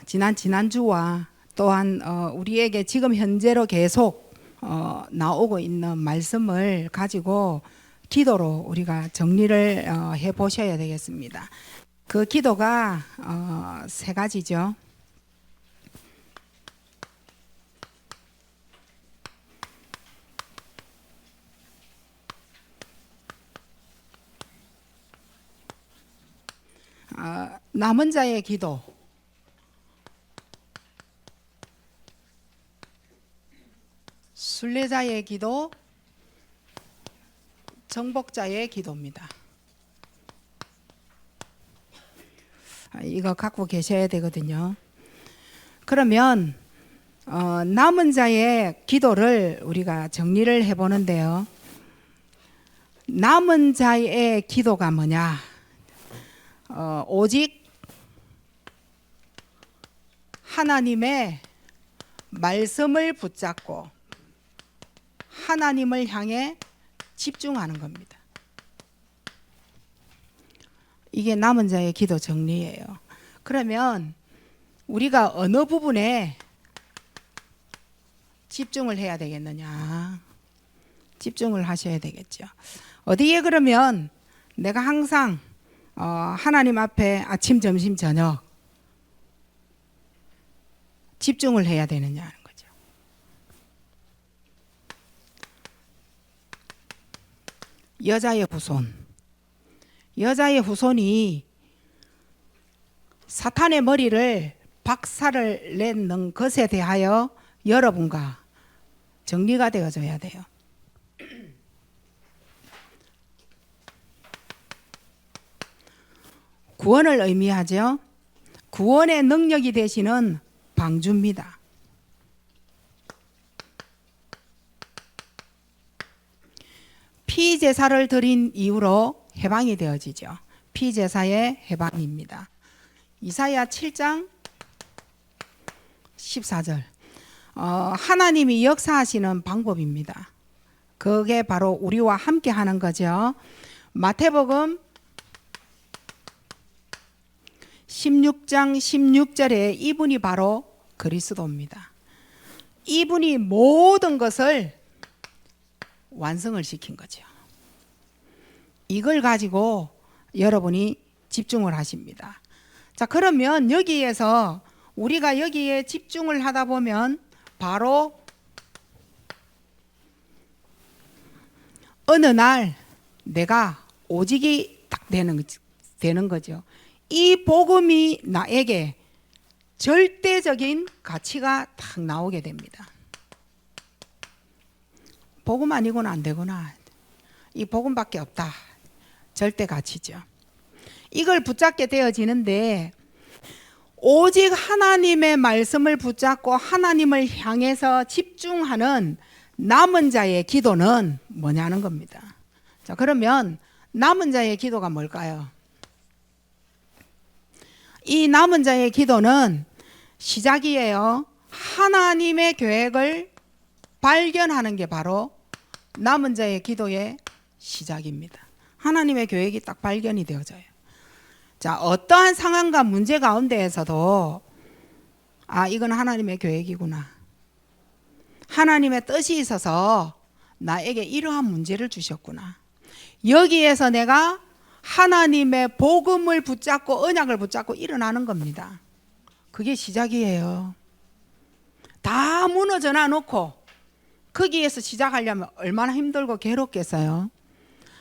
지난주와 또한 우리에게 지금 현재로 계속 나오고 있는 말씀을 가지고 기도로 우리가 정리를 해 보셔야 되겠습니다. 그 기도가 세 가지죠. 남은 자의 기도, 순례자의 기도, 정복자의 기도입니다. 이거 갖고 계셔야 되거든요. 그러면 남은 자의 기도를 우리가 정리를 해보는데요. 남은 자의 기도가 뭐냐? 오직 하나님의 말씀을 붙잡고 하나님을 향해 집중하는 겁니다. 이게 남은 자의 기도 정리예요. 그러면 우리가 어느 부분에 집중을 해야 되겠느냐? 집중을 하셔야 되겠죠. 어디에 그러면 내가 항상 하나님 앞에 아침, 점심, 저녁 집중을 해야 되느냐 하는 거죠. 여자의 후손이 사탄의 머리를 박살을 냈는 것에 대하여 여러분과 정리가 되어져야 돼요. 구원을 의미하죠. 구원의 능력이 되시는 방주입니다. 피제사를 드린 이후로 해방이 되어지죠. 피제사의 해방입니다. 이사야 7장 14절 하나님이 역사하시는 방법입니다. 그게 바로 우리와 함께 하는 거죠. 마태복음 16장 16절에 이분이 바로 그리스도입니다. 이분이 모든 것을 완성을 시킨 거죠. 이걸 가지고 여러분이 집중을 하십니다. 자, 그러면 여기에서 우리가 여기에 집중을 하다 보면 바로 어느 날 내가 오직이 딱 되는 거죠. 이 복음이 나에게 절대적인 가치가 딱 나오게 됩니다. 복음 아니고는 안 되구나. 이 복음밖에 없다. 절대 가치죠. 이걸 붙잡게 되어지는데 오직 하나님의 말씀을 붙잡고 하나님을 향해서 집중하는 남은 자의 기도는 뭐냐는 겁니다. 자, 그러면 남은 자의 기도가 뭘까요? 이 남은 자의 기도는 시작이에요. 하나님의 계획을 발견하는 게 바로 남은 자의 기도의 시작입니다. 하나님의 계획이 딱 발견이 되어져요. 자, 어떠한 상황과 문제 가운데에서도 이건 하나님의 계획이구나. 하나님의 뜻이 있어서 나에게 이러한 문제를 주셨구나. 여기에서 내가 하나님의 복음을 붙잡고 언약을 붙잡고 일어나는 겁니다. 그게 시작이에요. 다 무너져 놔놓고 거기에서 시작하려면 얼마나 힘들고 괴롭겠어요.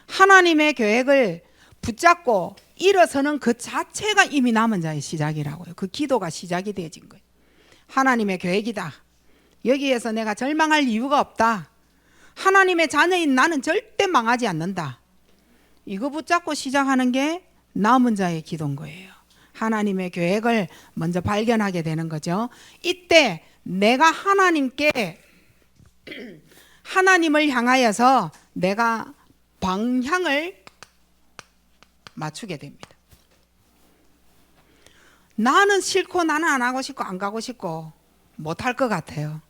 하나님의 계획을 붙잡고 일어서는 그 자체가 이미 남은 자의 시작이라고요. 그 기도가 시작이 되어진 거예요. 하나님의 계획이다. 여기에서 내가 절망할 이유가 없다. 하나님의 자녀인 나는 절대 망하지 않는다. 이거 붙잡고 시작하는 게 남은 자의 기도인 거예요. 하나님의 계획을 먼저 발견하게 되는 거죠. 이때 내가 하나님을 향하여서 내가 방향을 맞추게 됩니다. 나는 싫고 나는 안 하고 싶고 안 가고 싶고 못할 것 같아요.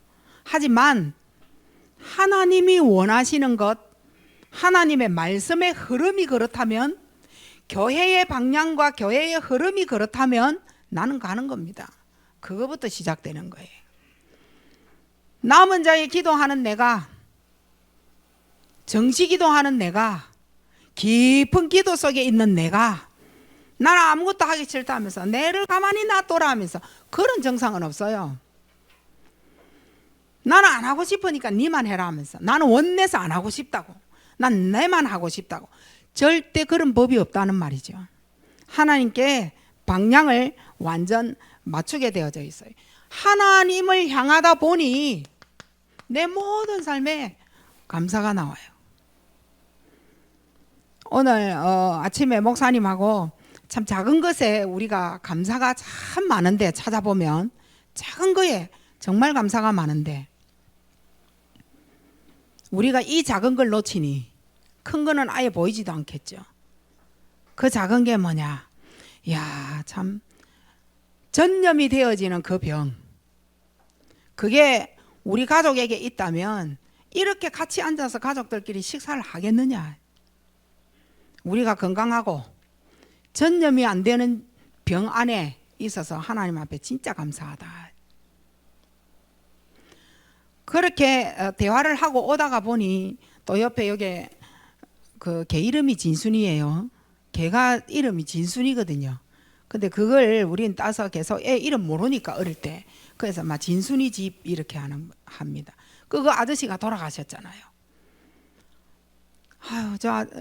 하지만 하나님이 원하시는 것, 하나님의 말씀의 흐름이 그렇다면 교회의 방향과 교회의 흐름이 그렇다면 나는 가는 겁니다. 그거부터 시작되는 거예요. 남은 자의 기도하는 내가, 정시 기도하는 내가, 깊은 기도 속에 있는 내가, 나는 아무것도 하기 싫다 하면서 내를 가만히 놔둬라 하면서 그런 정상은 없어요. 나는 안 하고 싶으니까 니만 해라 하면서, 나는 원내서 안 하고 싶다고, 난 내만 하고 싶다고, 절대 그런 법이 없다는 말이죠. 하나님께 방향을 완전 맞추게 되어져 있어요. 하나님을 향하다 보니 내 모든 삶에 감사가 나와요. 오늘 아침에 목사님하고 참 작은 것에 우리가 감사가 참 많은데, 찾아보면 작은 거에 정말 감사가 많은데 우리가 이 작은 걸 놓치니 큰 거는 아예 보이지도 않겠죠. 그 작은 게 뭐냐? 야, 참 전염이 되어지는 그 병, 그게 우리 가족에게 있다면 이렇게 같이 앉아서 가족들끼리 식사를 하겠느냐? 우리가 건강하고 전염이 안 되는 병 안에 있어서 하나님 앞에 진짜 감사하다. 그렇게 대화를 하고 오다가 보니 또 옆에 여기 그 개 이름이 진순이에요. 개가 이름이 진순이거든요. 근데 그걸 우린 따서 계속 애 이름 모르니까 어릴 때, 그래서 막 진순이 집 이렇게 합니다. 그 아저씨가 돌아가셨잖아요. 아유,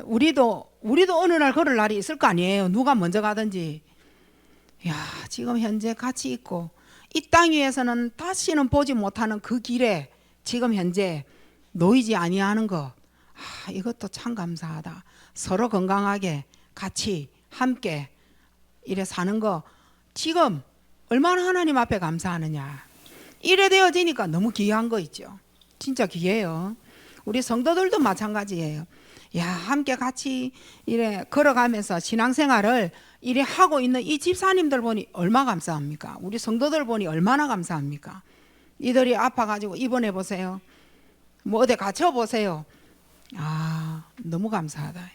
우리도 어느 날 그럴 날이 있을 거 아니에요. 누가 먼저 가든지. 야, 지금 현재 같이 있고 이 땅 위에서는 다시는 보지 못하는 그 길에 지금 현재 놓이지 아니하는 거, 이것도 참 감사하다. 서로 건강하게 같이 함께 이래 사는 거 지금 얼마나 하나님 앞에 감사하느냐. 이래 되어지니까 너무 귀한 거 있죠. 진짜 귀해요. 우리 성도들도 마찬가지예요. 야, 함께 같이 이래 걸어가면서 신앙생활을 이래 하고 있는 이 집사님들 보니 얼마나 감사합니까? 우리 성도들 보니 얼마나 감사합니까? 이들이 아파가지고 입원해 보세요. 뭐 어디 갇혀 보세요. 너무 감사하다.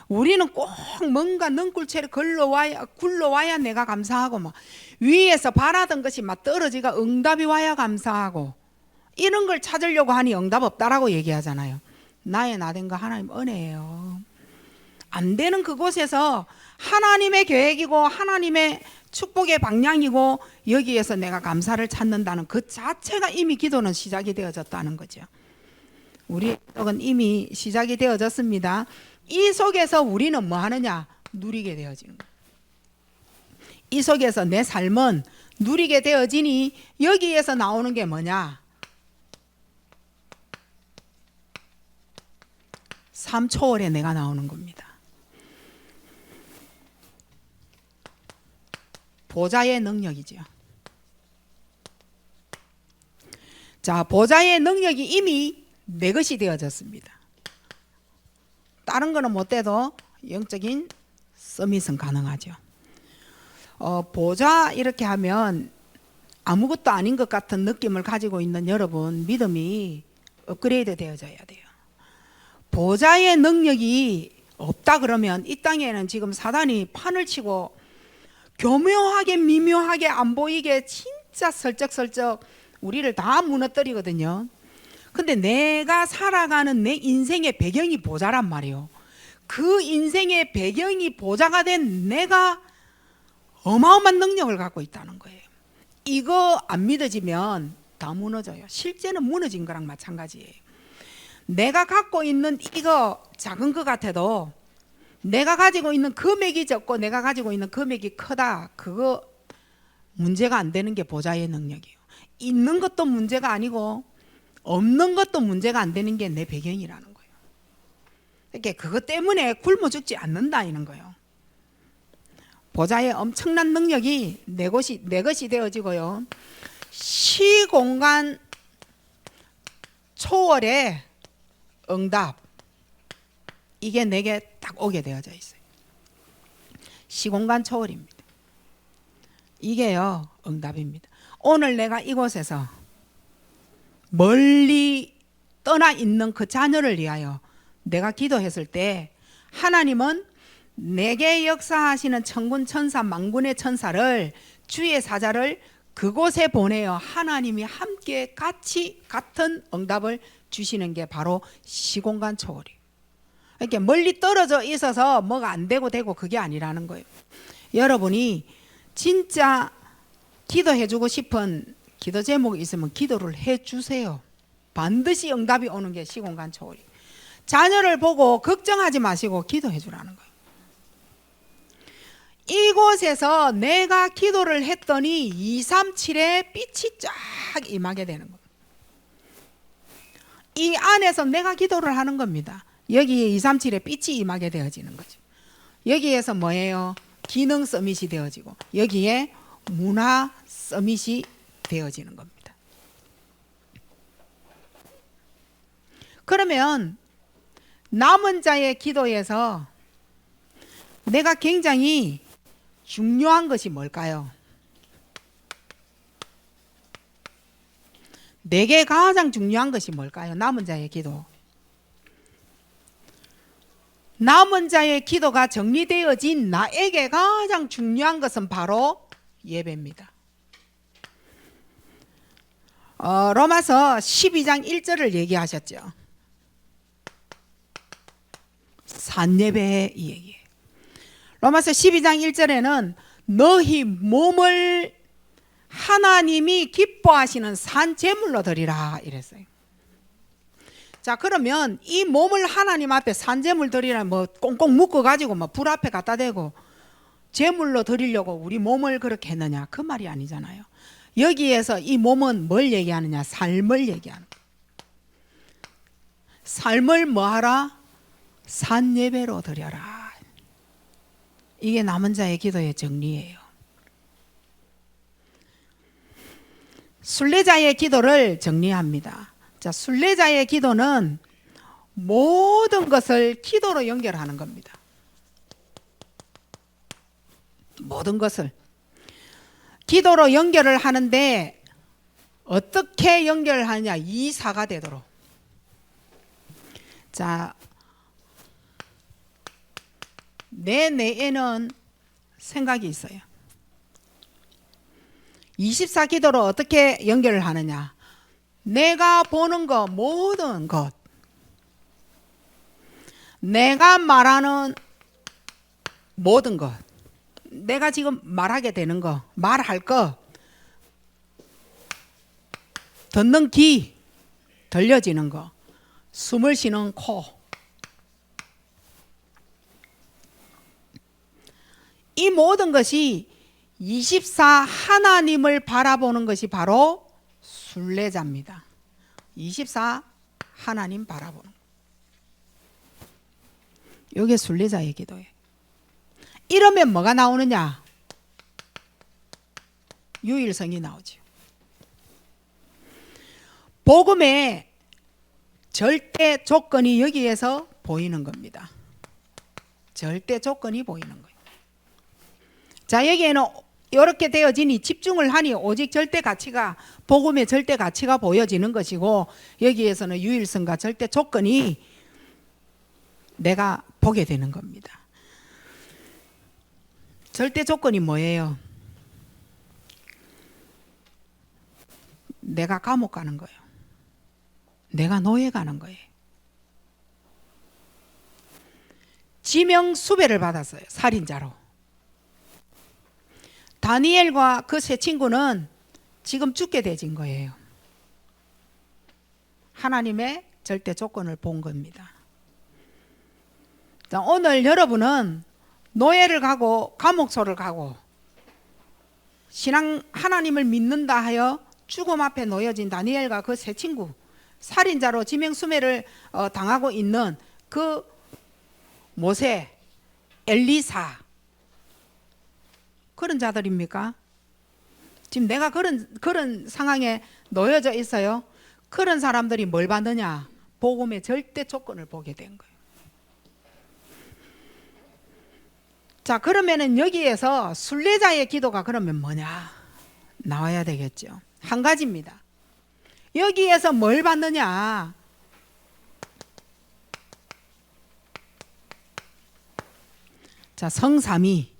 우리는 꼭 뭔가 능굴체를 굴러와야 내가 감사하고, 막 위에서 바라던 것이 막 떨어지가 응답이 와야 감사하고, 이런 걸 찾으려고 하니 응답 없다라고 얘기하잖아요. 나의 나된 거 하나님 은혜예요. 안 되는 그곳에서 하나님의 계획이고 하나님의 축복의 방향이고 여기에서 내가 감사를 찾는다는 그 자체가 이미 기도는 시작이 되어졌다는 거죠. 우리 기도는 이미 시작이 되어졌습니다. 이 속에서 우리는 뭐 하느냐? 누리게 되어지는 거예요. 이 속에서 내 삶은 누리게 되어지니 여기에서 나오는 게 뭐냐? 3초월에 내가 나오는 겁니다. 보좌의 능력이죠. 자, 보좌의 능력이 이미 내 것이 되어졌습니다. 다른 거는 못 돼도 영적인 서밋은 가능하죠. 보좌 이렇게 하면 아무것도 아닌 것 같은 느낌을 가지고 있는 여러분, 믿음이 업그레이드 되어져야 돼요. 보좌의 능력이 없다 그러면 이 땅에는 지금 사단이 판을 치고 교묘하게 미묘하게 안 보이게 진짜 슬쩍슬쩍 우리를 다 무너뜨리거든요. 근데 내가 살아가는 내 인생의 배경이 보좌란 말이에요. 그 인생의 배경이 보좌가 된 내가 어마어마한 능력을 갖고 있다는 거예요. 이거 안 믿어지면 다 무너져요. 실제는 무너진 거랑 마찬가지예요. 내가 갖고 있는 이거 작은 것 같아도 내가 가지고 있는 금액이 적고 내가 가지고 있는 금액이 크다, 그거 문제가 안 되는 게 보좌의 능력이에요. 있는 것도 문제가 아니고 없는 것도 문제가 안 되는 게 내 배경이라는 거예요. 이렇게 그것 때문에 굶어 죽지 않는다 이런 거예요. 보좌의 엄청난 능력이 내 것이 되어지고요. 시공간 초월의 응답, 이게 내게 딱 오게 되어져 있어요. 시공간 초월입니다. 이게요 응답입니다. 오늘 내가 이곳에서 멀리 떠나 있는 그 자녀를 위하여 내가 기도했을 때 하나님은 내게 역사하시는 천군 천사 만군의 천사를 주의 사자를 그곳에 보내어 하나님이 함께 같이 같은 응답을 주시는 게 바로 시공간 초월이에요. 이렇게 멀리 떨어져 있어서 뭐가 안 되고 그게 아니라는 거예요. 여러분이 진짜 기도해주고 싶은 기도 제목이 있으면 기도를 해주세요. 반드시 응답이 오는 게 시공간 초월이에요. 자녀를 보고 걱정하지 마시고 기도해 주라는 거예요. 이곳에서 내가 기도를 했더니 237의 빛이 쫙 임하게 되는 거예요. 이 안에서 내가 기도를 하는 겁니다. 여기에 237의 빛이 임하게 되어지는 거죠. 여기에서 뭐예요? 기능 서밋이 되어지고 여기에 문화 서밋이 되어지는 겁니다. 그러면 남은 자의 기도에서 내가 굉장히 중요한 것이 뭘까요? 내게 가장 중요한 것이 뭘까요? 남은 자의 기도. 남은 자의 기도가 정리되어진 나에게 가장 중요한 것은 바로 예배입니다. 로마서 12장 1절을 얘기하셨죠. 산예배의 얘기예요. 로마서 12장 1절에는 너희 몸을 하나님이 기뻐하시는 산 제물로 드리라 이랬어요. 자, 그러면 이 몸을 하나님 앞에 산 제물 드리라 뭐 꽁꽁 묶어 가지고 뭐 불 앞에 갖다 대고 제물로 드리려고 우리 몸을 그렇게 했느냐, 그 말이 아니잖아요. 여기에서 이 몸은 뭘 얘기하느냐? 삶을 얘기하는 거예요. 삶을 뭐하라? 산 예배로 드려라. 이게 남은 자의 기도의 정리예요. 순례자의 기도를 정리합니다. 자, 순례자의 기도는 모든 것을 기도로 연결하는 겁니다. 모든 것을 기도로 연결을 하는데 어떻게 연결하느냐? 이사가 되도록. 자, 내 내에는 생각이 있어요. 24기도로 어떻게 연결을 하느냐? 내가 보는 것, 모든 것, 내가 말하는 모든 것, 내가 지금 말하게 되는 거, 말할 거, 듣는 귀, 들려지는 거, 숨을 쉬는 코, 이 모든 것이 24 하나님을 바라보는 것이 바로 순례자입니다. 24 하나님 바라보는 이게 순례자의 기도예요. 이러면 뭐가 나오느냐? 유일성이 나오죠. 복음의 절대 조건이 여기에서 보이는 겁니다. 절대 조건이 보이는 거예요. 자, 여기에는 이렇게 되어지니 집중을 하니 오직 절대 가치가, 복음의 절대 가치가 보여지는 것이고, 여기에서는 유일성과 절대 조건이 내가 보게 되는 겁니다. 절대 조건이 뭐예요? 내가 감옥 가는 거예요. 내가 노예 가는 거예요. 지명 수배를 받았어요. 살인자로. 다니엘과 그 세 친구는 지금 죽게 되진 거예요. 하나님의 절대 조건을 본 겁니다. 자, 오늘 여러분은 노예를 가고 감옥소를 가고 신앙 하나님을 믿는다 하여 죽음 앞에 놓여진 다니엘과 그 세 친구, 살인자로 지명수매를 당하고 있는 그 모세, 엘리사, 그런 자들입니까? 지금 내가 그런 상황에 놓여져 있어요. 그런 사람들이 뭘 받느냐? 복음의 절대 조건을 보게 된 거예요. 자, 그러면은 여기에서 순례자의 기도가 그러면 뭐냐? 나와야 되겠죠. 한 가지입니다. 여기에서 뭘 받느냐? 자, 성삼위.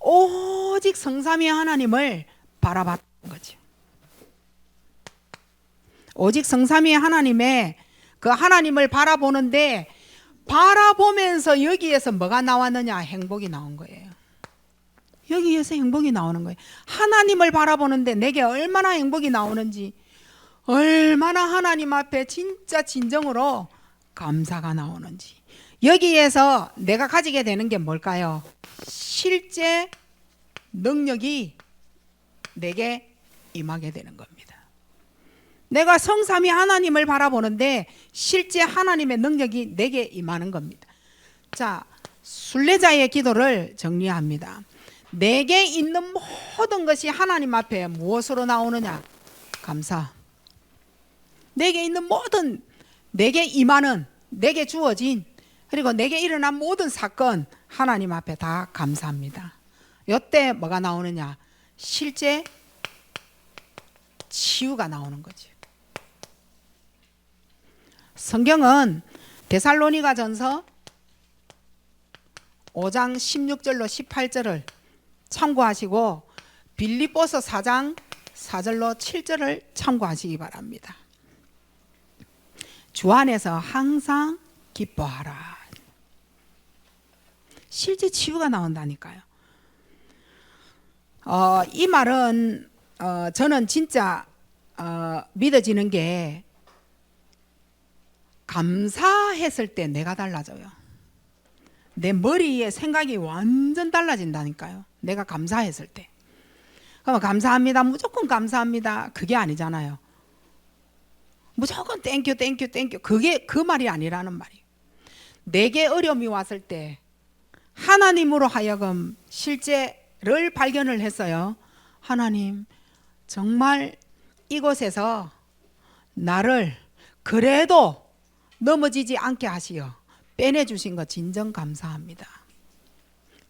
오직 성삼위 하나님을 바라봤던 거죠. 오직 성삼위 하나님의 그 하나님을 바라보는데, 바라보면서 여기에서 뭐가 나왔느냐? 행복이 나온 거예요. 여기에서 행복이 나오는 거예요. 하나님을 바라보는데 내게 얼마나 행복이 나오는지, 얼마나 하나님 앞에 진짜 진정으로 감사가 나오는지, 여기에서 내가 가지게 되는 게 뭘까요? 실제 능력이 내게 임하게 되는 겁니다. 내가 성삼위 하나님을 바라보는데 실제 하나님의 능력이 내게 임하는 겁니다. 자, 순례자의 기도를 정리합니다. 내게 있는 모든 것이 하나님 앞에 무엇으로 나오느냐? 감사. 내게 있는 모든, 내게 임하는, 내게 주어진, 그리고 내게 일어난 모든 사건 하나님 앞에 다 감사합니다. 이때 뭐가 나오느냐? 실제 치유가 나오는 거죠. 성경은 데살로니가 전서 5장 16절로 18절을 참고하시고 빌립보서 4장 4절로 7절을 참고하시기 바랍니다. 주 안에서 항상 기뻐하라. 실제 치유가 나온다니까요. 이 말은 저는 진짜 믿어지는 게, 감사했을 때 내가 달라져요. 내 머리에 생각이 완전 달라진다니까요. 내가 감사했을 때. 그럼 감사합니다, 무조건 감사합니다, 그게 아니잖아요. 무조건 땡큐 땡큐 땡큐, 그게 그 말이 아니라는 말이에요. 내게 어려움이 왔을 때 하나님으로 하여금 실제를 발견을 했어요. 하나님, 정말 이곳에서 나를 그래도 넘어지지 않게 하시어 빼내주신 것 진정 감사합니다.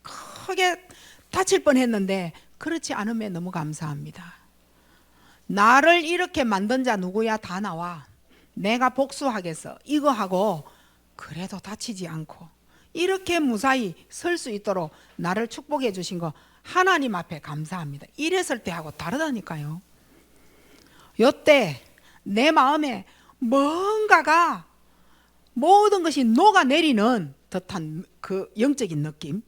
크게 다칠 뻔했는데 그렇지 않으면 너무 감사합니다. 나를 이렇게 만든 자 누구야? 다 나와. 내가 복수하겠어. 이거 하고 그래도 다치지 않고 이렇게 무사히 설 수 있도록 나를 축복해 주신 거 하나님 앞에 감사합니다. 이랬을 때하고 다르다니까요. 요때 내 마음에 뭔가가, 모든 것이 녹아내리는 듯한 그 영적인 느낌,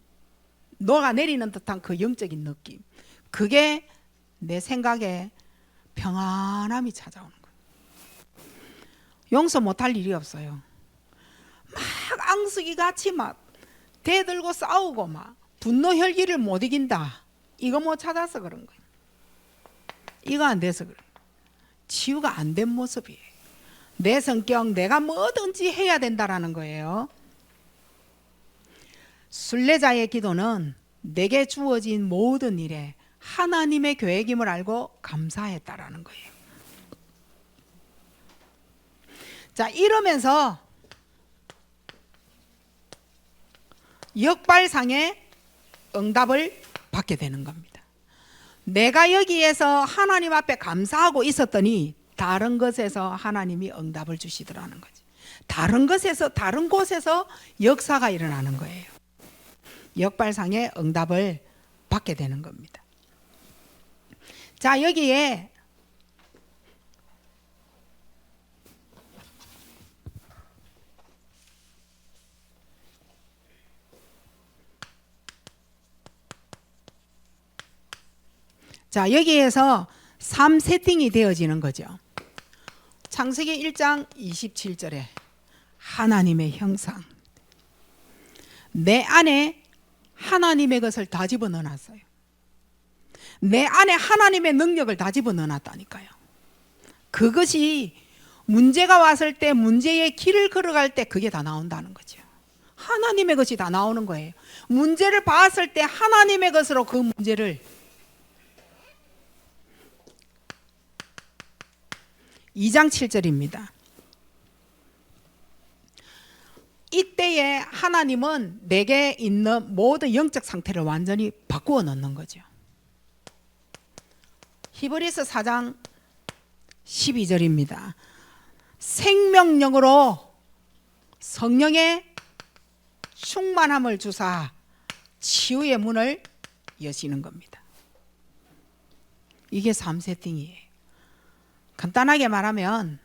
녹아내리는 듯한 그 영적인 느낌, 그게 내 생각에 평안함이 찾아오는 거예요. 용서 못할 일이 없어요. 막 앙숙이 같이 막 대들고 싸우고 막 분노 혈기를 못 이긴다, 이거 못 찾아서 그런 거예요. 이거 안 돼서 그래요. 치유가 안 된 모습이에요. 내 성격, 내가 뭐든지 해야 된다라는 거예요. 순례자의 기도는 내게 주어진 모든 일에 하나님의 계획임을 알고 감사했다라는 거예요. 자, 이러면서 역발상의 응답을 받게 되는 겁니다. 내가 여기에서 하나님 앞에 감사하고 있었더니 다른 것에서 하나님이 응답을 주시더라는 거지. 다른 것에서, 다른 곳에서 역사가 일어나는 거예요. 역발상의 응답을 받게 되는 겁니다. 자, 여기에 여기에서 3세팅이 되어지는 거죠. 창세기 1장 27절에 하나님의 형상, 내 안에 하나님의 것을 다 집어넣어놨어요. 내 안에 하나님의 능력을 다 집어넣어놨다니까요. 그것이 문제가 왔을 때, 문제의 길을 걸어갈 때 그게 다 나온다는 거죠. 하나님의 것이 다 나오는 거예요. 문제를 봤을 때 하나님의 것으로 그 문제를, 2장 7절입니다. 이때에 하나님은 내게 있는 모든 영적 상태를 완전히 바꾸어 놓는 거죠. 히브리서 4장 12절입니다. 생명력으로 성령의 충만함을 주사 치유의 문을 여시는 겁니다. 이게 3세팅이에요. 간단하게 말하면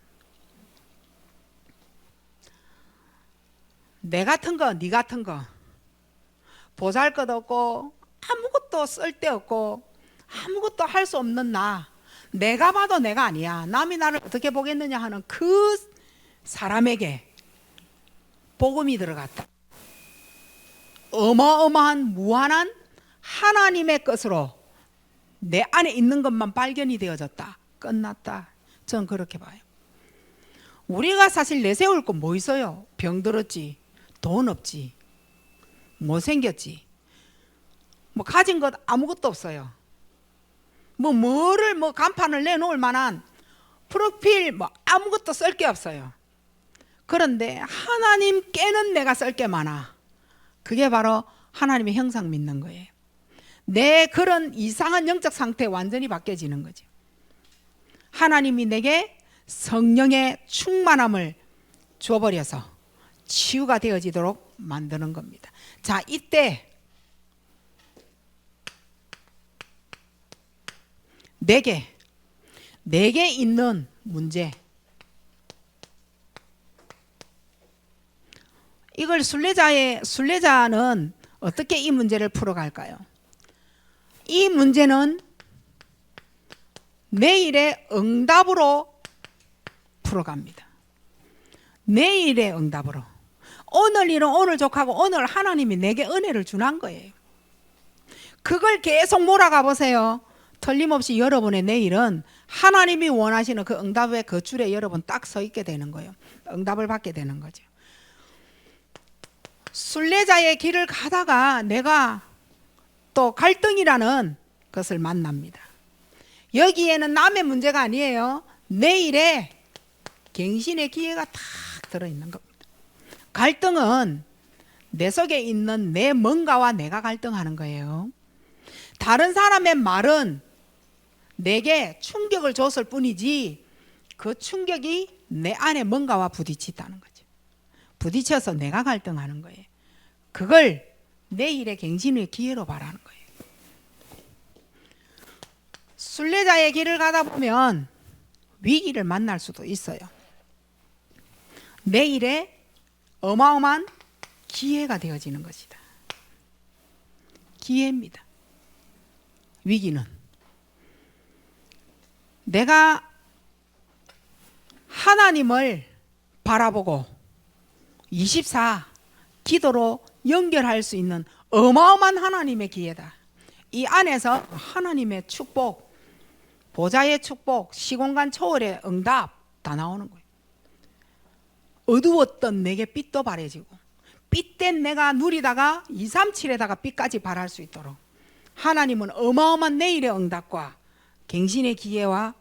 내 같은 거, 네 같은 거, 보잘것없고 아무것도 쓸데없고 아무것도 할 수 없는 나, 내가 봐도 내가 아니야, 남이 나를 어떻게 보겠느냐 하는 그 사람에게 복음이 들어갔다. 어마어마한 무한한 하나님의 것으로 내 안에 있는 것만 발견이 되어졌다. 끝났다. 전 그렇게 봐요. 우리가 사실 내세울 거 뭐 있어요? 병들었지, 돈 없지, 못생겼지, 뭐 가진 것 아무것도 없어요. 뭐를 간판을 내놓을 만한 프로필 아무것도 쓸 게 없어요. 그런데 하나님께는 내가 쓸 게 많아. 그게 바로 하나님의 형상 믿는 거예요. 내 그런 이상한 영적 상태 완전히 바뀌어지는 거죠. 하나님이 내게 성령의 충만함을 줘버려서 치유가 되어지도록 만드는 겁니다. 자, 이때 내게 있는 문제, 이걸 순례자는 어떻게 이 문제를 풀어갈까요? 이 문제는 내일의 응답으로 풀어갑니다. 내일의 응답으로. 오늘 일은 오늘 족하고 오늘 하나님이 내게 은혜를 주는 거예요. 그걸 계속 몰아가 보세요. 틀림없이 여러분의 내일은 하나님이 원하시는 그 응답의 그 줄에 여러분 딱 서 있게 되는 거예요. 응답을 받게 되는 거죠. 순례자의 길을 가다가 내가 또 갈등이라는 것을 만납니다. 여기에는 남의 문제가 아니에요. 내일의 갱신의 기회가 탁 들어있는 겁니다. 갈등은 내 속에 있는 내 뭔가와 내가 갈등하는 거예요. 다른 사람의 말은 내게 충격을 줬을 뿐이지 그 충격이 내 안에 뭔가와 부딪힌다는 거죠. 부딪혀서 내가 갈등하는 거예요. 그걸 내일의 갱신의 기회로 바라는 거예요. 순례자의 길을 가다 보면 위기를 만날 수도 있어요. 내일의 어마어마한 기회가 되어지는 것이다. 기회입니다. 위기는 내가 하나님을 바라보고 24 기도로 연결할 수 있는 어마어마한 하나님의 기회다. 이 안에서 하나님의 축복, 보좌의 축복, 시공간 초월의 응답 다 나오는 거예요. 어두웠던 내게 빛도 바래지고 빛된 내가 누리다가 237에다가 빛까지 발할 수 있도록 하나님은 어마어마한 내일의 응답과 갱신의 기회와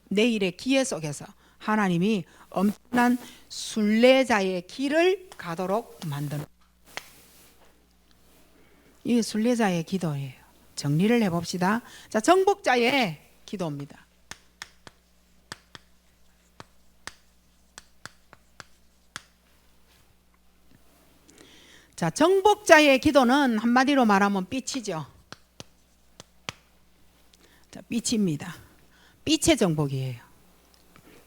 내일의 기회 속에서 하나님이 엄청난 순례자의 길을 가도록 만드는, 이게 순례자의 기도예요. 정리를 해봅시다. 자, 정복자의 기도입니다. 자, 정복자의 기도는 한마디로 말하면 빛이죠. 자, 빛입니다. 빛의 정복이에요.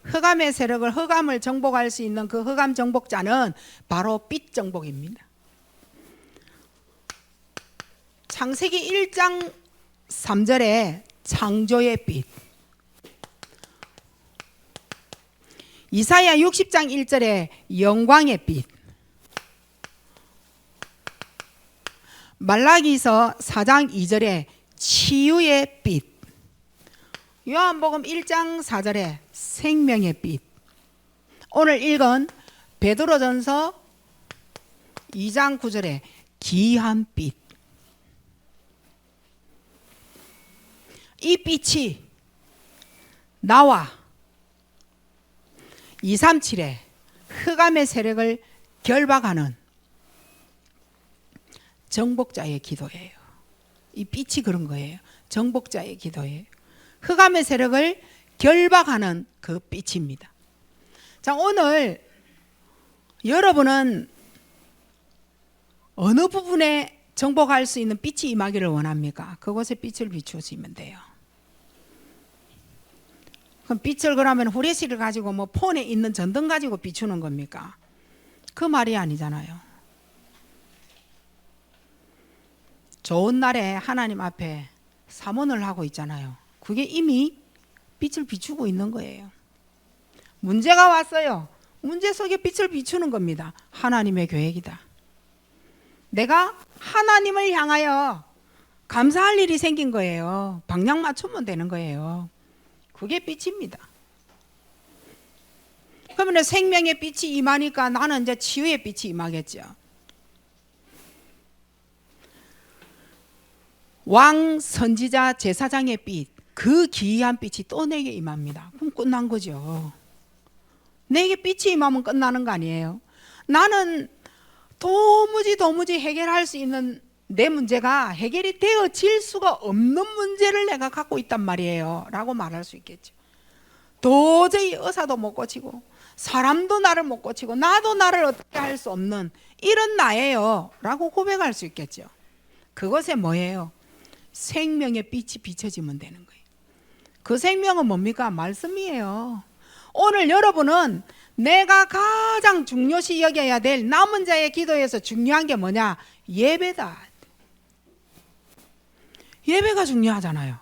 흑암의 세력을, 흑암을 정복할 수 있는 그 흑암 정복자는 바로 빛 정복입니다. 창세기 1장 3절에 창조의 빛, 이사야 60장 1절에 영광의 빛, 말라기서 4장 2절에 치유의 빛, 요한복음 1장 4절에 생명의 빛, 오늘 읽은 베드로전서 2장 9절에 귀한 빛. 이 빛이 나와 237의 흑암의 세력을 결박하는 정복자의 기도예요. 이 빛이 그런 거예요. 정복자의 기도예요. 흑암의 세력을 결박하는 그 빛입니다. 자, 오늘 여러분은 어느 부분에 정복할 수 있는 빛이 임하기를 원합니까? 그곳에 빛을 비추시면 돼요. 그럼 빛을 그러면 후레쉬를 가지고 뭐 폰에 있는 전등 가지고 비추는 겁니까? 그 말이 아니잖아요. 좋은 날에 하나님 앞에 사모를 하고 있잖아요. 그게 이미 빛을 비추고 있는 거예요. 문제가 왔어요. 문제 속에 빛을 비추는 겁니다. 하나님의 계획이다. 내가 하나님을 향하여 감사할 일이 생긴 거예요. 방향 맞추면 되는 거예요. 그게 빛입니다. 그러면 생명의 빛이 임하니까 나는 이제 치유의 빛이 임하겠죠. 왕, 선지자, 제사장의 빛, 그 기이한 빛이 또 내게 임합니다. 그럼 끝난 거죠. 내게 빛이 임하면 끝나는 거 아니에요. 나는 도무지 해결할 수 있는 내 문제가 해결이 되어질 수가 없는 문제를 내가 갖고 있단 말이에요 라고 말할 수 있겠죠. 도저히 의사도 못 고치고 사람도 나를 못 고치고 나도 나를 어떻게 할 수 없는 이런 나예요 라고 고백할 수 있겠죠. 그것에 뭐예요? 생명의 빛이 비춰지면 되는 거예요. 그 생명은 뭡니까? 말씀이에요. 오늘 여러분은 내가 가장 중요시 여겨야 될 남은 자의 기도에서 중요한 게 뭐냐? 예배다. 예배가 중요하잖아요.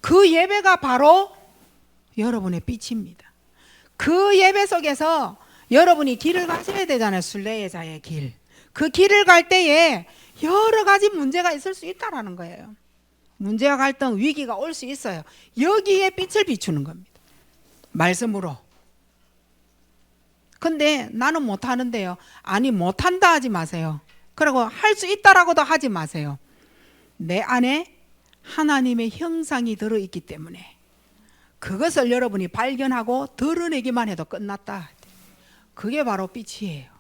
그 예배가 바로 여러분의 빛입니다. 그 예배 속에서 여러분이 길을 가셔야 되잖아요. 순례의 자의 길. 그 길을 갈 때에 여러 가지 문제가 있을 수 있다는 거예요. 문제와 갈등, 위기가 올 수 있어요. 여기에 빛을 비추는 겁니다. 말씀으로. 근데 나는 못하는데요. 아니 못한다 하지 마세요. 그리고 할 수 있다라고도 하지 마세요. 내 안에 하나님의 형상이 들어있기 때문에 그것을 여러분이 발견하고 드러내기만 해도 끝났다. 그게 바로 빛이에요.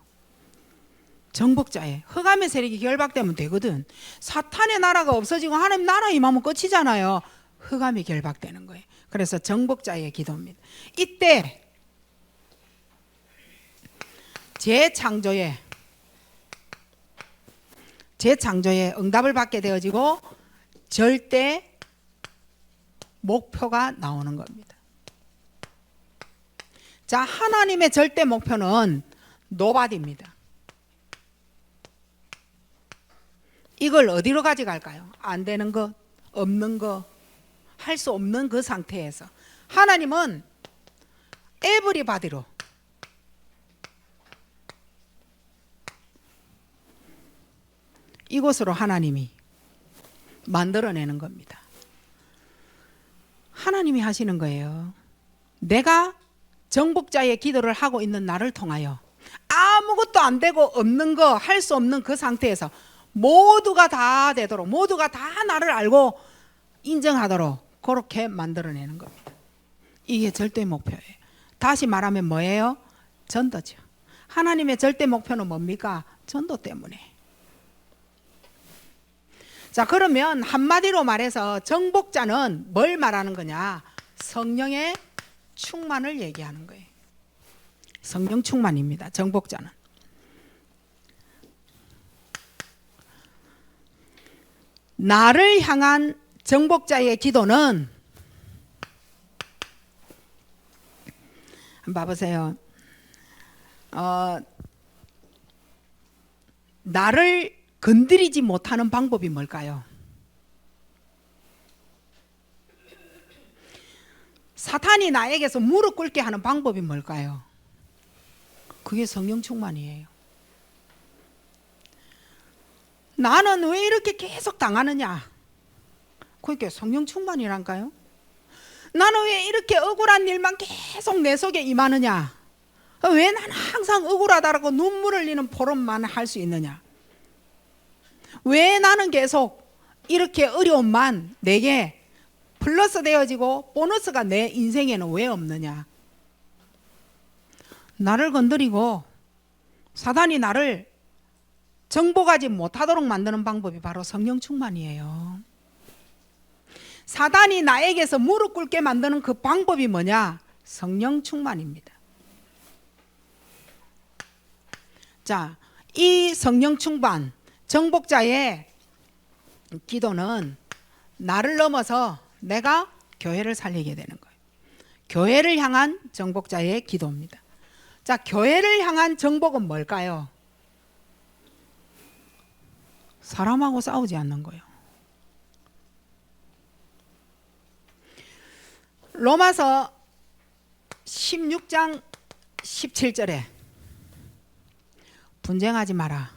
정복자의 흑암의 세력이 결박되면 되거든. 사탄의 나라가 없어지고 하나님 나라 임하면 끝이잖아요. 흑암이 결박되는 거예요. 그래서 정복자의 기도입니다. 이때 재창조의 응답을 받게 되어지고 절대 목표가 나오는 겁니다. 자, 하나님의 절대 목표는 노바디입니다. 이걸 어디로 가져갈까요? 안 되는 것, 없는 것, 할 수 없는 그 상태에서 하나님은 에브리바디로 이곳으로 하나님이 만들어내는 겁니다. 하나님이 하시는 거예요. 내가 정복자의 기도를 하고 있는 나를 통하여 아무것도 안 되고 없는 거, 할 수 없는 그 상태에서 모두가 다 되도록, 모두가 다 나를 알고 인정하도록 그렇게 만들어내는 겁니다. 이게 절대 목표예요. 다시 말하면 뭐예요? 전도죠. 하나님의 절대 목표는 뭡니까? 전도 때문에. 자, 그러면 한마디로 말해서 정복자는 뭘 말하는 거냐? 성령의 충만을 얘기하는 거예요. 성령 충만입니다. 정복자는. 나를 향한 정복자의 기도는 한번 봐보세요. 나를 건드리지 못하는 방법이 뭘까요? 사탄이 나에게서 무릎 꿇게 하는 방법이 뭘까요? 그게 성령 충만이에요. 나는 왜 이렇게 계속 당하느냐? 그게 성령 충만이란가요? 나는 왜 이렇게 억울한 일만 계속 내 속에 임하느냐? 왜 나는 항상 억울하다라고 눈물 흘리는 포럼만 할 수 있느냐? 왜 나는 계속 이렇게 어려움만 내게 플러스 되어지고 보너스가 내 인생에는 왜 없느냐? 나를 건드리고 사단이 나를 정복하지 못하도록 만드는 방법이 바로 성령 충만이에요. 사단이 나에게서 무릎 꿇게 만드는 그 방법이 뭐냐? 성령 충만입니다. 자, 이 성령 충만, 정복자의 기도는 나를 넘어서 내가 교회를 살리게 되는 거예요. 교회를 향한 정복자의 기도입니다. 자, 교회를 향한 정복은 뭘까요? 사람하고 싸우지 않는 거예요. 로마서 16장 17절에 분쟁하지 마라.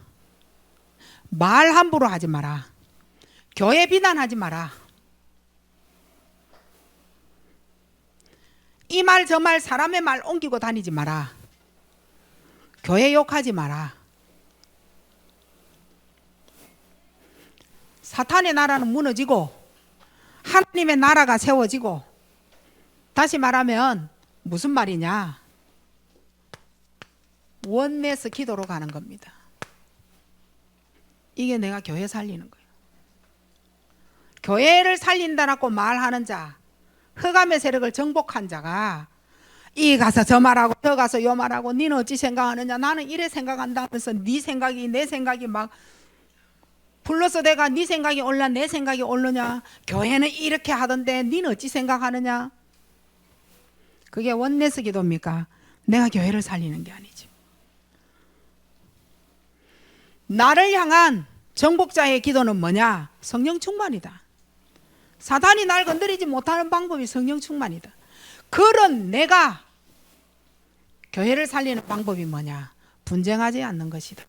말 함부로 하지 마라. 교회 비난하지 마라. 이 말 저 말 사람의 말 옮기고 다니지 마라. 교회 욕하지 마라. 사탄의 나라는 무너지고 하나님의 나라가 세워지고, 다시 말하면 무슨 말이냐? 원내스 기도로 가는 겁니다. 이게 내가 교회 살리는 거예요. 교회를 살린다라고 말하는 자, 흑암의 세력을 정복한 자가 이 가서 저 말하고 저 가서 요 말하고 니는 어찌 생각하느냐, 나는 이래 생각한다 하면서 네 생각이 내 생각이 막 불러서 내가 네 생각이 올라 내 생각이 오르냐, 교회는 이렇게 하던데 니는 어찌 생각하느냐. 그게 원내스 기도입니까? 내가 교회를 살리는 게 아니죠. 나를 향한 정복자의 기도는 뭐냐? 성령 충만이다. 사단이 날 건드리지 못하는 방법이 성령 충만이다. 그런 내가 교회를 살리는 방법이 뭐냐? 분쟁하지 않는 것이다.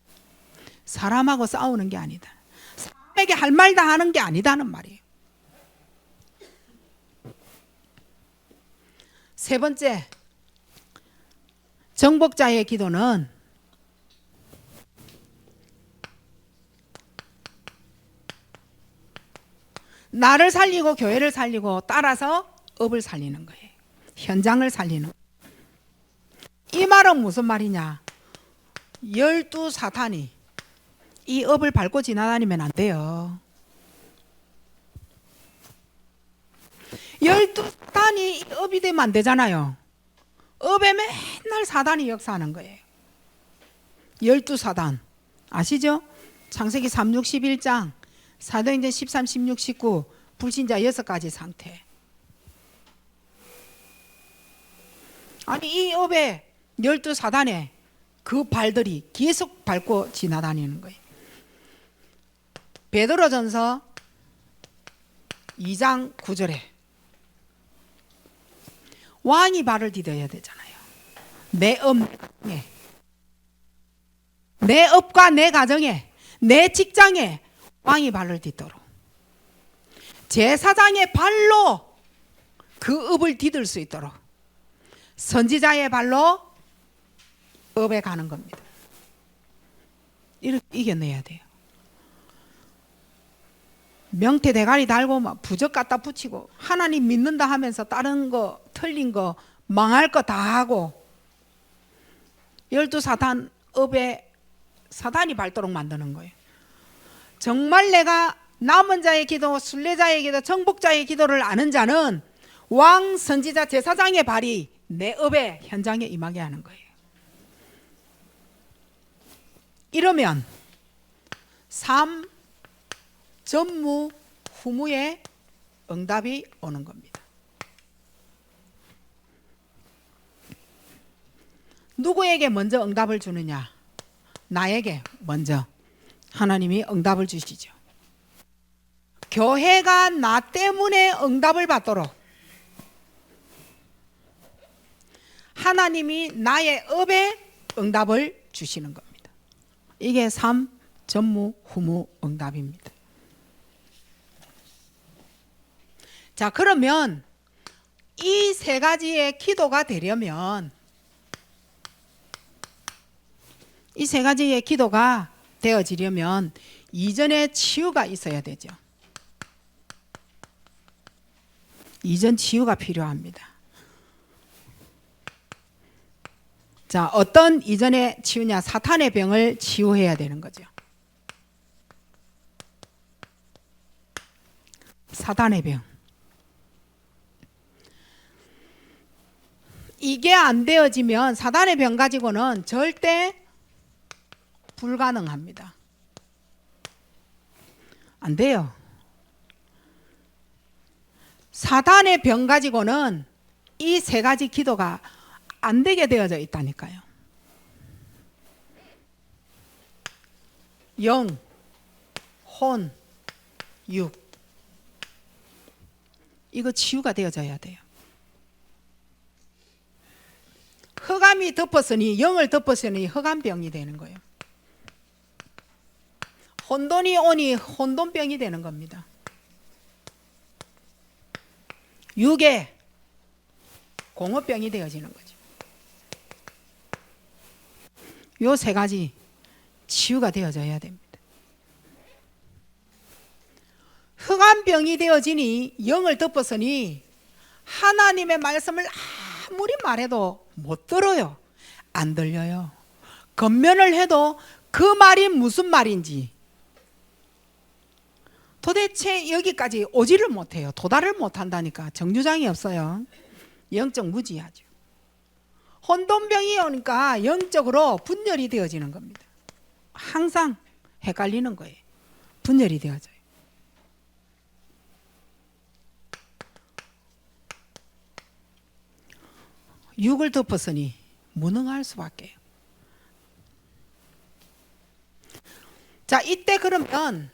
사람하고 싸우는 게 아니다. 사람에게 할 말 다 하는 게 아니다는 말이에요. 세 번째, 정복자의 기도는 나를 살리고 교회를 살리고 따라서 업을 살리는 거예요. 현장을 살리는 거예요. 이 말은 무슨 말이냐? 12 사탄이 이 업을 밟고 지나다니면 안 돼요. 12 사탄이 업이 되면 안 되잖아요. 업에 맨날 사단이 역사하는 거예요. 12 사단 아시죠? 창세기 3, 6, 11장, 사도행전 13, 16, 19, 불신자 6가지 상태. 아니 이 업에 12 사단에 그 발들이 계속 밟고 지나다니는 거예요. 베드로전서 2장 9절에 왕이 발을 디뎌야 되잖아요. 내 업에, 내 업과 내 가정에, 내 직장에 왕이 발을 딛도록 제사장의 발로 그 업을 디딜 수 있도록 선지자의 발로 업에 가는 겁니다. 이렇게 이겨내야 돼요. 명태 대가리 달고 막 부적 갖다 붙이고 하나님 믿는다 하면서 다른 거 틀린 거 망할 거 다 하고 12 사탄 업에 사단이 밟도록 만드는 거예요. 정말 내가 남은 자의 기도, 순례자의 기도, 정복자의 기도를 아는 자는 왕, 선지자, 제사장의 발이 내 업의 현장에 임하게 하는 거예요. 이러면 삶, 전무, 후무의 응답이 오는 겁니다. 누구에게 먼저 응답을 주느냐? 나에게 먼저 하나님이 응답을 주시죠. 교회가 나 때문에 응답을 받도록 하나님이 나의 업에 응답을 주시는 겁니다. 이게 삶, 전무, 후무 응답입니다. 자, 그러면 이 세 가지의 기도가 되려면, 이 세 가지의 기도가 되어지려면 이전에 치유가 있어야 되죠. 이전 치유가 필요합니다. 자, 어떤 이전의 치유냐? 사탄의 병을 치유해야 되는 거죠. 사탄의 병. 이게 안 되어지면 사단의 병 가지고는 절대 불가능합니다. 안 돼요. 사단의 병 가지고는 이 세 가지 기도가 안 되게 되어져 있다니까요. 영, 혼, 육. 이거 치유가 되어져야 돼요. 흑암이 덮었으니, 영을 덮었으니 흑암병이 되는 거예요. 혼돈이 오니 혼돈병이 되는 겁니다. 육에 공허병이 되어지는 거죠. 요 세 가지 치유가 되어져야 됩니다. 흑암병이 되어지니, 영을 덮었으니 하나님의 말씀을 아무리 말해도 못 들어요. 안 들려요. 권면을 해도 그 말이 무슨 말인지 도대체 여기까지 오지를 못해요. 도달을 못한다니까. 정류장이 없어요. 영적 무지하죠. 혼돈병이 오니까 영적으로 분열이 되어지는 겁니다. 항상 헷갈리는 거예요. 분열이 되어져요. 육을 덮었으니 무능할 수밖에요. 자, 이때 그러면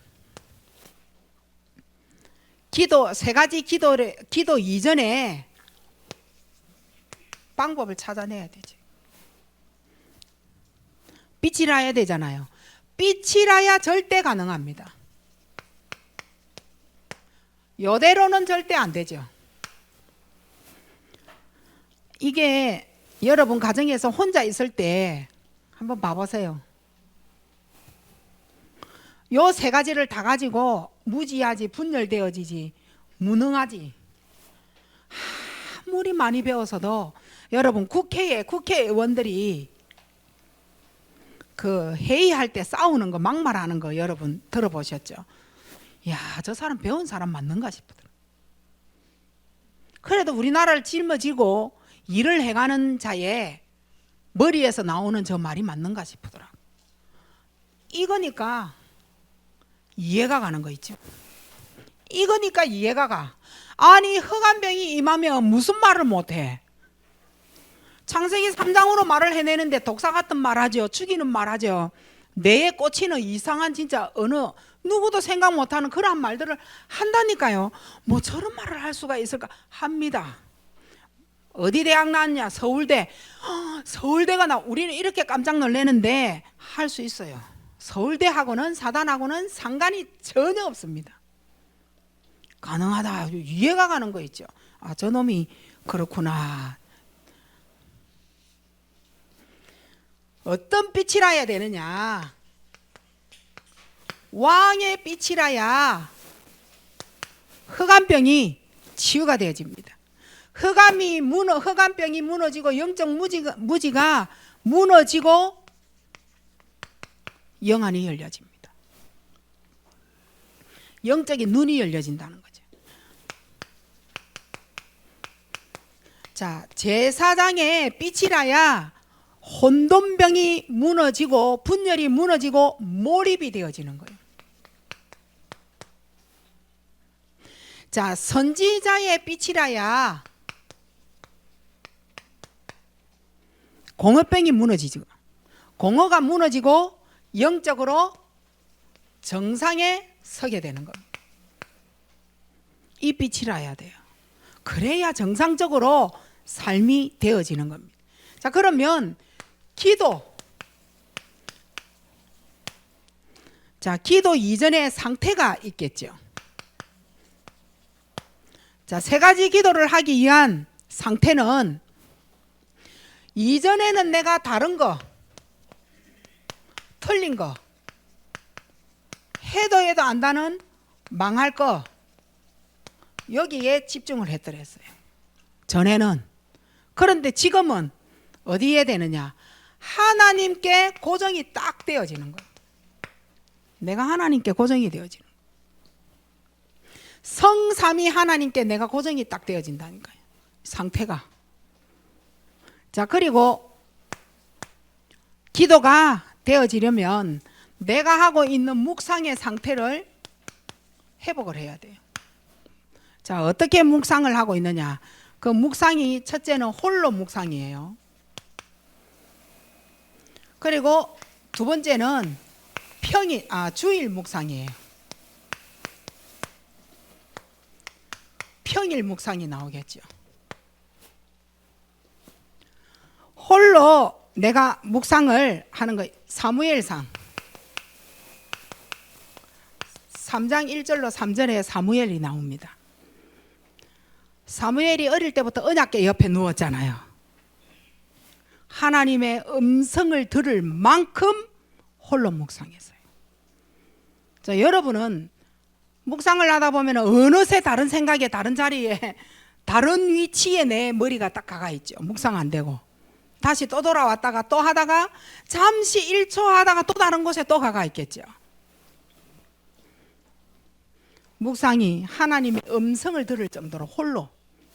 기도 세 가지 기도 이전에 방법을 찾아내야 되죠. 빛이 나야 되잖아요. 빛이 나야 절대 가능합니다. 이대로는 절대 안 되죠. 이게 여러분 가정에서 혼자 있을 때 한번 봐보세요. 요 세 가지를 다 가지고 무지하지, 분열되어지지, 무능하지. 아무리 많이 배워서도 여러분 국회의원들이 그 회의할 때 싸우는 거, 막말하는 거 여러분 들어보셨죠? 야, 저 사람 배운 사람 맞는가 싶더라고요. 그래도 우리나라를 짊어지고 일을 해가는 자의 머리에서 나오는 저 말이 맞는가 싶더라고요. 이거니까 이해가 가는 거 있죠. 이거니까 이해가 가. 아니, 흑암병이 임하면 무슨 말을 못해? 창세기 3장으로 말을 해내는데 독사 같은 말 하죠. 죽이는 말 하죠. 뇌에 꽂히는 이상한 진짜 어느 누구도 생각 못하는 그런 말들을 한다니까요. 뭐 저런 말을 할 수가 있을까 합니다. 어디 대학 나왔냐? 서울대. 서울대가 우리는 이렇게 깜짝 놀라는데 할 수 있어요. 서울대하고는 사단하고는 상관이 전혀 없습니다. 가능하다. 이해가 가는 거 있죠. 아, 저놈이 그렇구나. 어떤 빛이라야 되느냐? 왕의 빛이라야 흑암병이 치유가 되어집니다. 흑암병이 무너지고 영적 무지가 무너지고 영안이 열려집니다. 영적인 눈이 열려진다는 거죠. 자, 제4장의 빛이라야 혼돈병이 무너지고 분열이 무너지고 몰입이 되어지는 거예요. 자, 선지자의 빛이라야 공허병이 무너지죠. 공허가 무너지고 영적으로 정상에 서게 되는 겁니다. 이 빛이라야 돼요. 그래야 정상적으로 삶이 되어지는 겁니다. 자, 그러면 기도. 자, 기도 이전에 상태가 있겠죠. 자, 세 가지 기도를 하기 위한 상태는 이전에는 내가 다른 거, 틀린 거, 해도 안다는 망할 거, 여기에 집중을 했더랬어요. 전에는. 그런데 지금은 어디에 되느냐? 하나님께 고정이 딱 되어지는 거예요. 내가 하나님께 고정이 되어지는 거예요. 성삼위 하나님께 내가 고정이 딱 되어진다니까요. 상태가. 자, 그리고 기도가 되어지려면 내가 하고 있는 묵상의 상태를 회복을 해야 돼요. 자, 어떻게 묵상을 하고 있느냐? 그 묵상이 첫째는 홀로 묵상이에요. 그리고 두 번째는 주일 묵상이에요. 평일 묵상이 나오겠죠. 홀로 내가 묵상을 하는 거, 사무엘상 3장 1절로 3절에 사무엘이 나옵니다. 사무엘이 어릴 때부터 언약궤 옆에 누웠잖아요. 하나님의 음성을 들을 만큼 홀로 묵상했어요. 자, 여러분은 묵상을 하다 보면 어느새 다른 생각에, 다른 자리에, 다른 위치에 내 머리가 딱 가가 있죠. 묵상 안 되고 다시 또 돌아왔다가 또 하다가 잠시 1초 하다가 또 다른 곳에 또 가가 있겠죠. 묵상이 하나님의 음성을 들을 정도로 홀로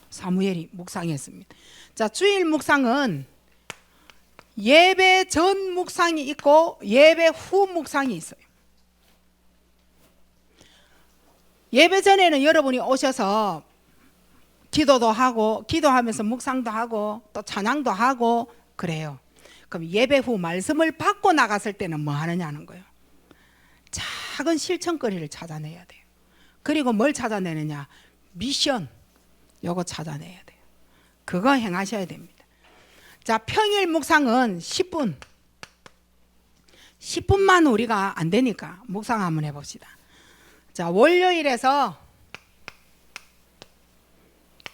사무엘이 묵상했습니다. 자, 주일 묵상은 예배 전 묵상이 있고 예배 후 묵상이 있어요. 예배 전에는 여러분이 오셔서 기도도 하고, 기도하면서 묵상도 하고 또 찬양도 하고 그래요. 그럼 예배 후 말씀을 받고 나갔을 때는 뭐 하느냐는 거예요. 작은 실천거리를 찾아내야 돼요. 그리고 뭘 찾아내느냐? 미션, 요거 찾아내야 돼요. 그거 행하셔야 됩니다. 자, 평일 묵상은 10분만 우리가 안 되니까 묵상 한번 해봅시다. 자, 월요일에서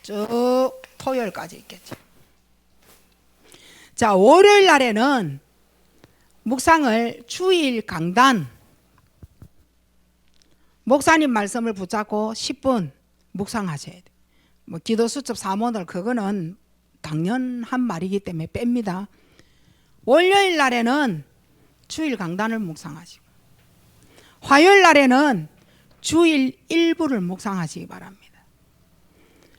쭉 토요일까지 있겠죠. 자, 월요일 날에는 묵상을 주일 강단, 목사님 말씀을 붙잡고 10분 묵상하셔야 돼요. 뭐 기도 수첩 사모들 그거는 당연한 말이기 때문에 뺍니다. 월요일 날에는 주일 강단을 묵상하시고, 화요일 날에는 주일 일부를 묵상하시기 바랍니다.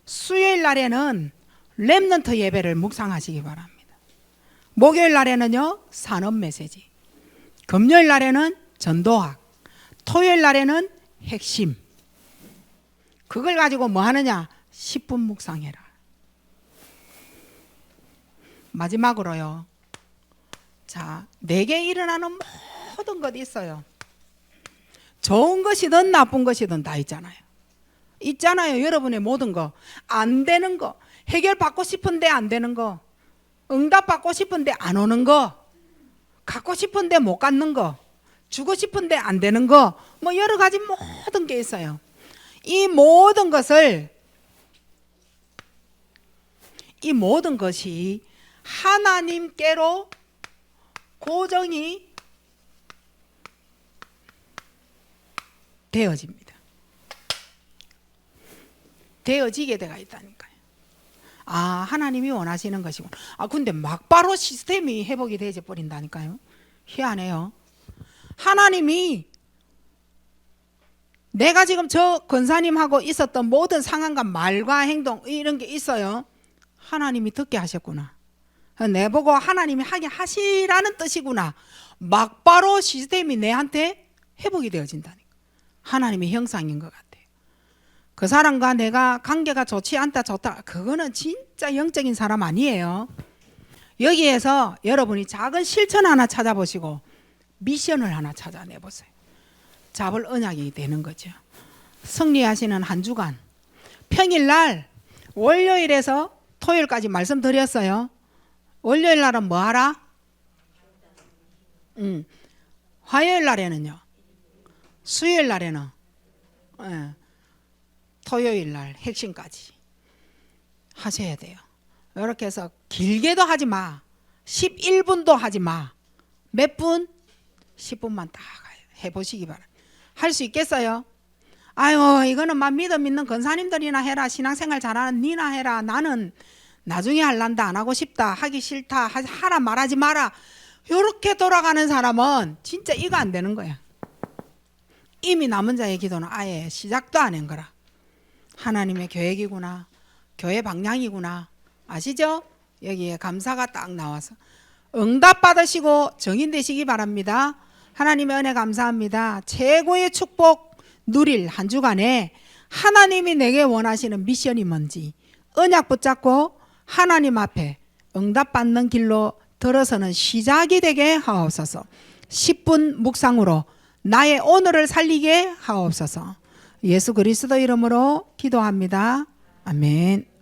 수요일 날에는 렘넌트 예배를 묵상하시기 바랍니다. 목요일 날에는요, 산업 메시지, 금요일 날에는 전도학, 토요일 날에는 핵심. 그걸 가지고 뭐 하느냐? 10분 묵상해라. 마지막으로요, 자, 내게 일어나는 모든 것이 있어요. 좋은 것이든 나쁜 것이든 다 있잖아요. 여러분의 모든 거. 안 되는 거, 해결받고 싶은데 안 되는 거, 응답받고 싶은데 안 오는 거, 갖고 싶은데 못 갖는 거, 주고 싶은데 안 되는 거, 뭐 여러 가지 모든 게 있어요. 이 모든 것이 하나님께로 고정이 되어집니다. 되어지게 되어 있다니까요. 아, 하나님이 원하시는 것이구나. 아, 근데 막바로 시스템이 회복이 되어 버린다니까요. 희한해요. 하나님이 내가 지금 저 권사님하고 있었던 모든 상황과 말과 행동 이런 게 있어요. 하나님이 듣게 하셨구나. 내보고 하나님이 하게 하시라는 뜻이구나. 막바로 시스템이 내한테 회복이 되어진다니까. 하나님의 형상인 것 같아요. 그 사람과 내가 관계가 좋지 않다 좋다, 그거는 진짜 영적인 사람 아니에요. 여기에서 여러분이 작은 실천 하나 찾아보시고 미션을 하나 찾아내보세요. 잡을 언약이 되는 거죠. 승리하시는 한 주간, 평일날 월요일에서 토요일까지 말씀드렸어요. 월요일 날은 뭐 하라? 화요일 날에는요, 수요일 날에는 토요일 날 핵심까지 하셔야 돼요. 이렇게 해서 길게도 하지 마, 11분도 하지 마, 몇 분? 10분만 딱 해보시기 바랍니다. 할 수 있겠어요? 아유, 이거는 막 믿음 있는 권사님들이나 해라, 신앙생활 잘하는 니나 해라, 나는 나중에 할란다, 안 하고 싶다, 하기 싫다, 하라 말하지 마라, 이렇게 돌아가는 사람은 진짜 이거 안 되는 거야. 이미 남은 자의 기도는 아예 시작도 안 한 거라. 하나님의 계획이구나, 교회 방향이구나, 아시죠? 여기에 감사가 딱 나와서 응답 받으시고 정인되시기 바랍니다. 하나님의 은혜 감사합니다. 최고의 축복 누릴 한 주간에 하나님이 내게 원하시는 미션이 뭔지 언약 붙잡고 하나님 앞에 응답받는 길로 들어서는 시작이 되게 하옵소서. 10분 묵상으로 나의 오늘을 살리게 하옵소서. 예수 그리스도 이름으로 기도합니다. 아멘.